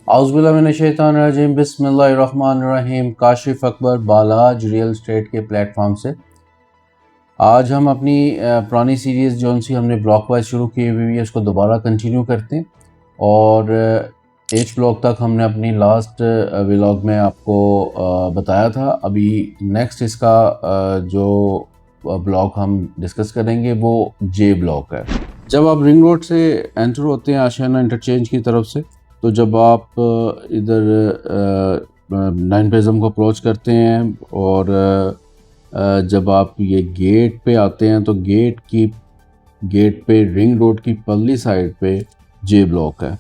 औज़ुबिल्लाहिमिनश्शैतानिर्रजीम बिस्मिल्लाहिर्रहमानिर्रहीम। काशिफ अकबर बालाज real estate के platform से आज हम अपनी पुरानी सीरीज़ जो सी हमने ब्लॉक वाइज शुरू की हुई है उसको दोबारा कंटिन्यू करते हैं। और एच ब्लॉक तक हमने अपनी लास्ट व्लॉग में आपको बताया था। अभी नेक्स्ट इसका जो ब्लॉक हम डिस्कस करेंगे वो जे ब्लॉक है। जब आप रिंग रोड से एंटर होते हैं आशियाना इंटरचेंज की तरफ से, तो जब आप इधर नाइन प्रिज्म को अप्रोच करते हैं और जब आप ये गेट पे आते हैं तो गेट पे रिंग रोड की पल्ली साइड पे जे ब्लॉक है।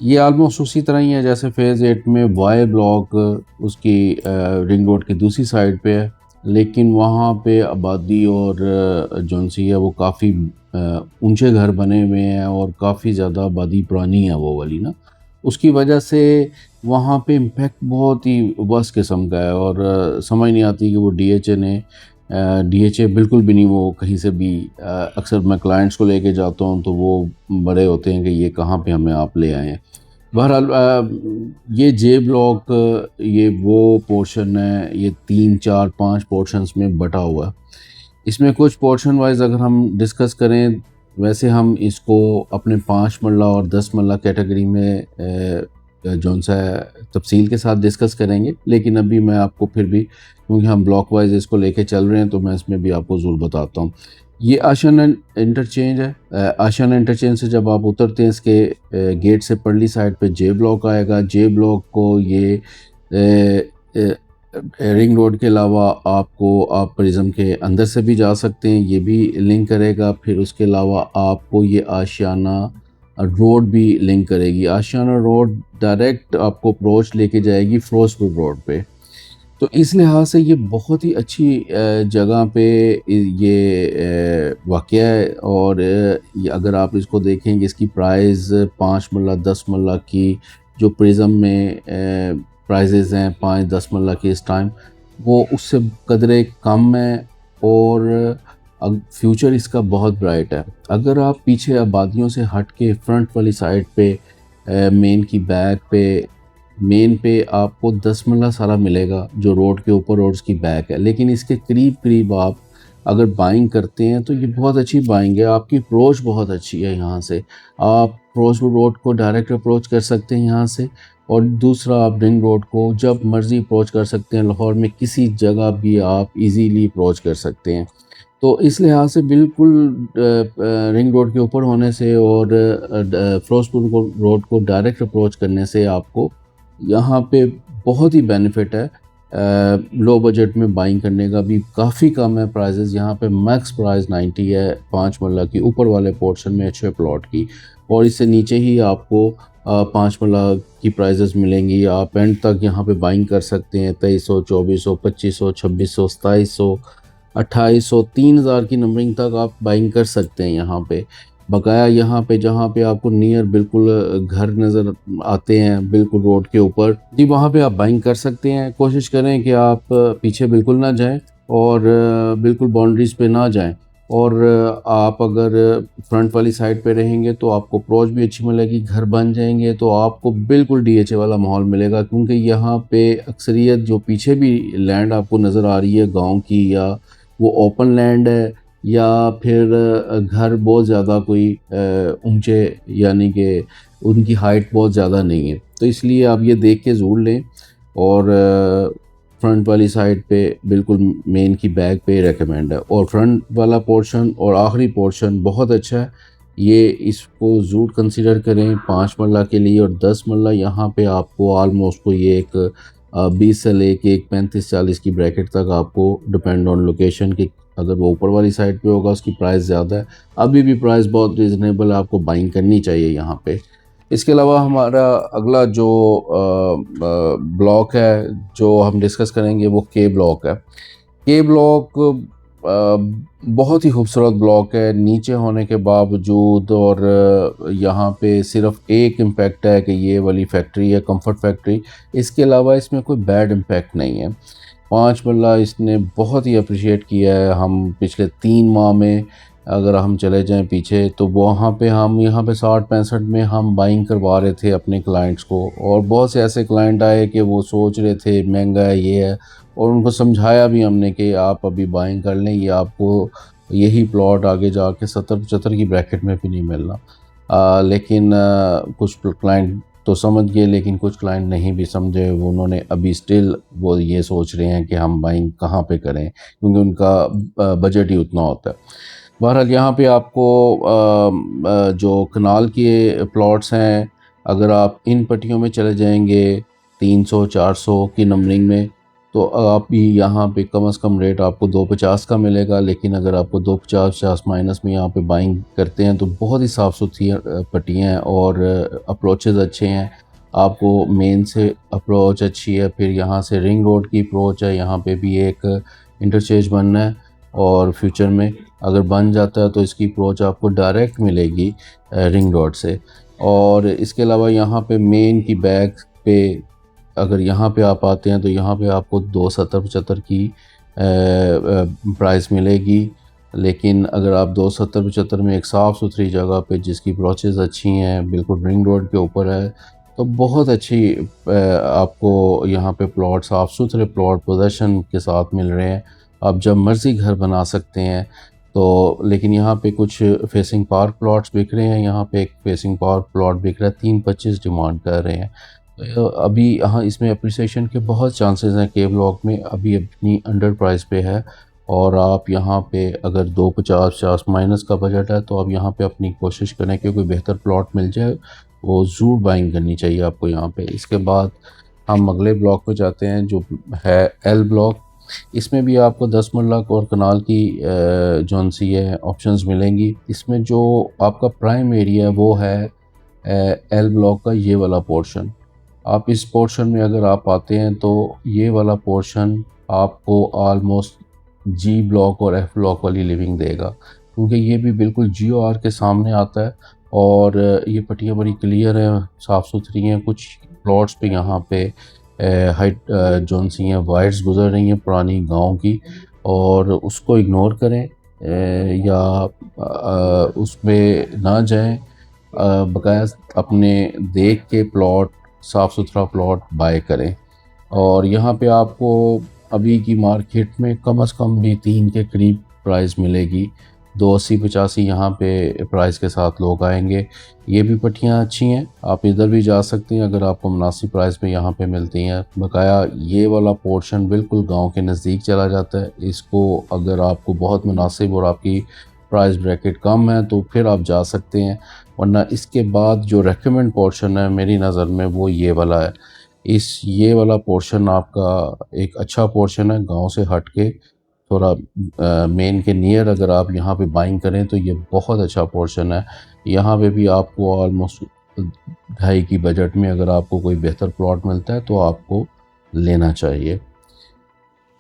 ये आलमोस्ट उसी तरह ही है जैसे फेज़ 8 में वाई ब्लॉक उसकी रिंग रोड की दूसरी साइड पे है, लेकिन वहाँ पे आबादी और जौन सी है वो काफ़ी ऊंचे घर बने हुए हैं और काफ़ी ज़्यादा आबादी पुरानी है वो वाली ना। उसकी वजह से वहाँ पे इम्पैक्ट बहुत ही वर्स किस्म का है और समझ नहीं आती कि वो डीएचए बिल्कुल भी नहीं, वो कहीं से भी अक्सर मैं क्लाइंट्स को लेके जाता हूँ तो वो बड़े होते हैं कि ये कहाँ पे हमें आप ले आए हैं। बहरहाल ये जे ब्लॉक ये वो पोर्शन है, ये 3 4 5 पोर्शंस में बटा हुआ है। इसमें कुछ पोर्शन वाइज अगर हम डिस्कस करें, वैसे हम इसको अपने 5 मरला और 10 मरला कैटेगरी में जौन सा तफसील के साथ डिस्कस करेंगे, लेकिन अभी मैं आपको फिर भी, क्योंकि हम ब्लॉक वाइज इसको लेके चल रहे हैं, तो मैं इसमें भी आपको ज़रूर बताता हूँ। ये आशियाना इंटरचेंज है। आशियाना इंटरचेंज से जब आप उतरते हैं इसके गेट से परली साइड पे जे ब्लॉक आएगा। जे ब्लॉक को ये रिंग रोड के अलावा आप प्रिज्म के अंदर से भी जा सकते हैं, ये भी लिंक करेगा। फिर उसके अलावा आपको ये आशियाना रोड भी लिंक करेगी। आशियाना रोड डायरेक्ट आपको अप्रोच लेके जाएगी फिरोजपुर रोड पे। तो इस लिहाज से ये बहुत ही अच्छी जगह पे ये वाक़या है। और ये अगर आप इसको देखेंगे, इसकी प्राइस 5 मरला 10 मरला की जो प्रिज्म में प्राइजेज़ हैं 5-10 मरला की इस टाइम, वो उससे कदरे कम है और फ्यूचर इसका बहुत ब्राइट है। अगर आप पीछे आबादियों से हट के फ्रंट वाली साइड पे मेन पे आपको 10 मरला सारा मिलेगा जो रोड के ऊपर और उसकी बैक है, लेकिन इसके करीब करीब आप अगर बाइंग करते हैं तो ये बहुत अच्छी बाइंग है। आपकी अप्रोच बहुत अच्छी है। यहाँ से आप फिरोजपुर रोड को डायरेक्ट अप्रोच कर सकते हैं यहाँ से, और दूसरा आप रिंग रोड को जब मर्ज़ी अप्रोच कर सकते हैं। लाहौर में किसी जगह भी आप इजीली अप्रोच कर सकते हैं। तो इस लिहाज से बिल्कुल रिंग रोड के ऊपर होने से और फिरोजपुर रोड को डायरेक्ट अप्रोच करने से आपको यहाँ पे बहुत ही बेनिफिट है। लो बजट में बाइंग करने का भी काफ़ी कम है प्राइजेज़। यहाँ पे मैक्स प्राइस 90 है 5 मरला की ऊपर वाले पोर्शन में अच्छे प्लॉट की, और इससे नीचे ही आपको 5 मरला की प्राइजेस मिलेंगी। आप एंड तक यहाँ पे बाइंग कर सकते हैं 2300, 2400, 2500, 2600, 2700, 2800, 3000 की नंबरिंग तक आप बाइंग कर सकते हैं यहाँ पे। बकाया यहाँ पे जहाँ पे आपको नियर बिल्कुल घर नज़र आते हैं बिल्कुल रोड के ऊपर, जी वहाँ पे आप बाइंग कर सकते हैं। कोशिश करें कि आप पीछे बिल्कुल ना जाएं और बिल्कुल बाउंड्रीज़ पे ना जाएं। और आप अगर फ्रंट वाली साइड पे रहेंगे तो आपको अप्रोच भी अच्छी मिलेगी। घर बन जाएंगे तो आपको बिल्कुल डीएचए वाला माहौल मिलेगा, क्योंकि यहाँ पे अक्सरियत जो पीछे भी लैंड आपको नज़र आ रही है गांव की, या वो ओपन लैंड है या फिर घर बहुत ज़्यादा कोई ऊंचे, यानी कि उनकी हाइट बहुत ज़्यादा नहीं है। तो इसलिए आप ये देख के ज़रूर लें। और फ्रंट वाली साइड पे बिल्कुल मेन की बैक पे रेकमेंड है। और फ्रंट वाला पोर्शन और आखिरी पोर्शन बहुत अच्छा है, ये इसको ज़रूर कंसिडर करें 5 मरला के लिए। और 10 मरला यहाँ पे आपको आलमोस्ट को ये एक 20 से लेके एक 35-40 की ब्रैकेट तक आपको डिपेंड ऑन लोकेशन की, अगर वो ऊपर वाली साइड पे होगा उसकी प्राइस ज़्यादा है। अभी भी प्राइस बहुत रीज़नेबल है, आपको बाइंग करनी चाहिए यहाँ पे। इसके अलावा हमारा अगला जो ब्लॉक है जो हम डिस्कस करेंगे वो के ब्लॉक है। के ब्लॉक बहुत ही खूबसूरत ब्लॉक है नीचे होने के बावजूद, और यहाँ पे सिर्फ एक इम्पैक्ट है कि ये वाली फैक्ट्री है कंफर्ट फैक्ट्री। इसके अलावा इसमें कोई बैड इम्पैक्ट नहीं है। 5 मरला इसने बहुत ही अप्रिशिएट किया है। हम पिछले 3 माह में अगर हम चले जाएं पीछे तो वहाँ पे हम यहाँ पे 60-65 में हम बाइंग करवा रहे थे अपने क्लाइंट्स को, और बहुत से ऐसे क्लाइंट आए कि वो सोच रहे थे महंगा है ये है, और उनको समझाया भी हमने कि आप अभी बाइंग कर लें, ये आपको यही प्लॉट आगे जाके 70-75 की ब्रैकेट में भी नहीं मिलना। लेकिन कुछ क्लाइंट तो समझ गए, लेकिन कुछ क्लाइंट नहीं भी समझे, वो उन्होंने अभी स्टिल वो ये सोच रहे हैं कि हम बाइंग कहाँ पे करें, क्योंकि उनका बजट ही उतना होता है। बहरहाल यहाँ पे आपको जो कनाल के प्लॉट्स हैं, अगर आप इन पट्टियों में चले जाएंगे 300-400 की नंबरिंग में, तो आप भी यहाँ पे कम से कम रेट आपको 250 का मिलेगा। लेकिन अगर आपको 250 माइनस में यहाँ पे बाइंग करते हैं तो बहुत ही साफ़ सुथरी पट्टियाँ हैं और अप्रोचेज़ अच्छे हैं। आपको मेन से अप्रोच अच्छी है, फिर यहाँ से रिंग रोड की अप्रोच है, यहाँ पे भी एक इंटरचेंज बनना है, और फ्यूचर में अगर बन जाता है तो इसकी अप्रोच आपको डायरेक्ट मिलेगी रिंग रोड से। और इसके अलावा यहाँ पे मेन की बैक पे अगर यहाँ पे आप आते हैं तो यहाँ पे आपको 270-75 की प्राइस मिलेगी। लेकिन अगर आप 270-75 में एक साफ़ सुथरी जगह पे जिसकी अप्रोचेज़ अच्छी हैं, बिल्कुल रिंग रोड के ऊपर है, तो बहुत अच्छी आपको यहाँ पे प्लॉट, साफ़ सुथरे प्लॉट पोजेसन के साथ मिल रहे हैं। आप जब मर्ज़ी घर बना सकते हैं। तो लेकिन यहाँ पे कुछ फेसिंग पार्क प्लॉट्स बिक रहे हैं। यहाँ पे एक फेसिंग पार्क प्लॉट बिक रहा है, 325 डिमांड कर रहे हैं। तो अभी यहाँ इसमें अप्रिसिएशन के बहुत चांसेस हैं। के ब्लॉक में अभी अपनी अंडर प्राइस पे है, और आप यहाँ पे अगर 250 माइनस का बजट है तो आप यहाँ पे अपनी कोशिश करें कि कोई बेहतर प्लॉट मिल जाए, वो ज़रूर बाइंग करनी चाहिए आपको यहाँ पे। इसके बाद हम अगले ब्लॉक पे जाते हैं जो है एल ब्लॉक। इसमें भी आपको 10 मरला और कनाल की जौन सी है ऑप्शंस मिलेंगी। इसमें जो आपका प्राइम एरिया है वो है एल ब्लॉक का ये वाला पोर्शन। आप इस पोर्शन में अगर आप आते हैं तो ये वाला पोर्शन आपको ऑलमोस्ट जी ब्लॉक और एफ ब्लॉक वाली लिविंग देगा, क्योंकि ये भी बिल्कुल GOR के सामने आता है, और ये पट्टियाँ बड़ी क्लियर हैं, साफ़ सुथरी हैं। कुछ प्लॉट्स पे यहाँ पे हाइट जौन सी हैं वाइड्स गुजर रही हैं पुरानी गांव की, और उसको इग्नोर करें या उसमें ना जाएं। बकाया अपने देख के प्लॉट, साफ़ सुथरा प्लॉट बाय करें। और यहाँ पे आपको अभी की मार्केट में कम से कम भी 3 के करीब प्राइस मिलेगी। 280-85 यहाँ पे प्राइस के साथ लोग आएंगे। ये भी पट्टियाँ अच्छी हैं, आप इधर भी जा सकते हैं अगर आपको मुनासिब प्राइस में यहाँ पे मिलती हैं। बकाया ये वाला पोर्शन बिल्कुल गांव के नज़दीक चला जाता है। इसको अगर आपको बहुत मुनासिब और आपकी प्राइस ब्रैकेट कम है तो फिर आप जा सकते हैं, वरना इसके बाद जो रेकमेंड पोर्शन है मेरी नज़र में वो ये वाला है। ये वाला पोर्शन आपका एक अच्छा पोर्शन है, गांव से हट के थोड़ा मेन के नियर अगर आप यहाँ पे बाइंग करें तो ये बहुत अच्छा पोर्शन है। यहाँ पे भी आपको ऑलमोस्ट 2.5 की बजट में अगर आपको कोई बेहतर प्लॉट मिलता है तो आपको लेना चाहिए।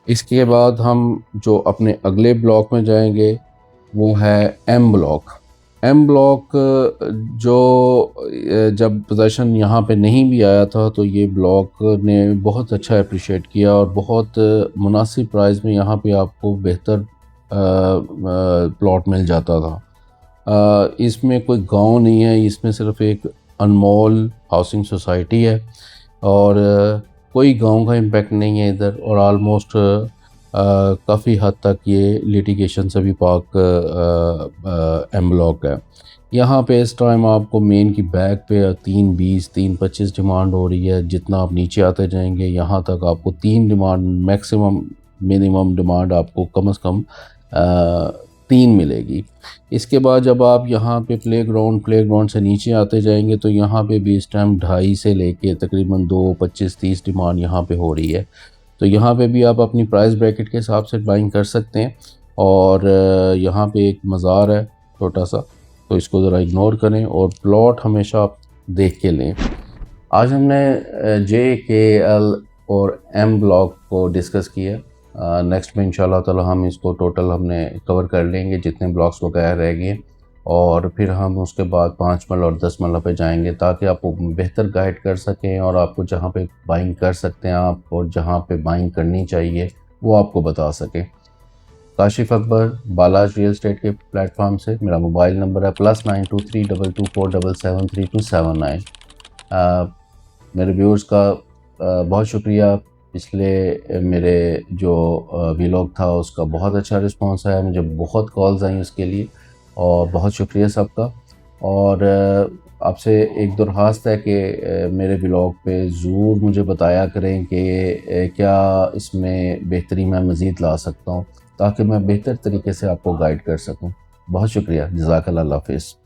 इसके बाद हम जो अपने अगले ब्लॉक में जाएंगे वो है एम ब्लॉक। एम ब्लॉक जो जब पोजीशन यहाँ पे नहीं भी आया था तो ये ब्लॉक ने बहुत अच्छा अप्रिशिएट किया, और बहुत मुनासिब प्राइस में यहाँ पे आपको बेहतर प्लॉट मिल जाता था। इसमें कोई गांव नहीं है, इसमें सिर्फ एक अनमोल हाउसिंग सोसाइटी है, और कोई गांव का इम्पेक्ट नहीं है इधर, और आलमोस्ट काफ़ी हद तक ये लिटिगेशन से भी पाक एम ब्लॉक है। यहाँ पे इस टाइम आपको मेन की बैक पे 320 325 डिमांड हो रही है। जितना आप नीचे आते जाएंगे यहाँ तक आपको 3 डिमांड मैक्सिमम, मिनिमम डिमांड आपको कम से कम 3 मिलेगी। इसके बाद जब आप यहाँ पे प्लेग्राउंड से नीचे आते जाएंगे तो यहाँ पे भी इस टाइम 2.5 से लेके तकरीबन 2 25 30 डिमांड यहाँ पे हो रही है। तो यहाँ पे भी आप अपनी प्राइस ब्रैकेट के हिसाब से बाइंग कर सकते हैं। और यहाँ पे एक मज़ार है छोटा सा, तो इसको ज़रा इग्नोर करें और प्लॉट हमेशा आप देख के लें। आज हमने JKL और M ब्लॉक को डिस्कस किया। नेक्स्ट में इंशाल्लाह ताला हम इसको टोटल हमने कवर कर लेंगे जितने ब्लॉक्स वगैरह रह गए, और फिर हम उसके बाद 5 मरला और 10 मरला पे जाएंगे ताकि आपको बेहतर गाइड कर सकें, और आपको जहाँ पे बाइंग कर सकते हैं आप और जहाँ पे बाइंग करनी चाहिए वो आपको बता सकें। काशिफ अकबर बालाज रियल एस्टेट के प्लेटफॉर्म से। मेरा मोबाइल नंबर है +9232277279। मेरे व्यूअर्स का बहुत शुक्रिया। पिछले मेरे जो व्लॉग था उसका बहुत अच्छा रिस्पांस आया, मुझे बहुत कॉल्स आई उसके लिए और बहुत शुक्रिया सबका। और आपसे एक दरख्वास्त है कि मेरे व्लॉग पे ज़रूर मुझे बताया करें कि क्या इसमें बेहतरी मैं मज़ीद ला सकता हूँ, ताकि मैं बेहतर तरीके से आपको गाइड कर सकूँ। बहुत शुक्रिया। जज़ाकल्लाह। अल्लाह हाफ़िज़।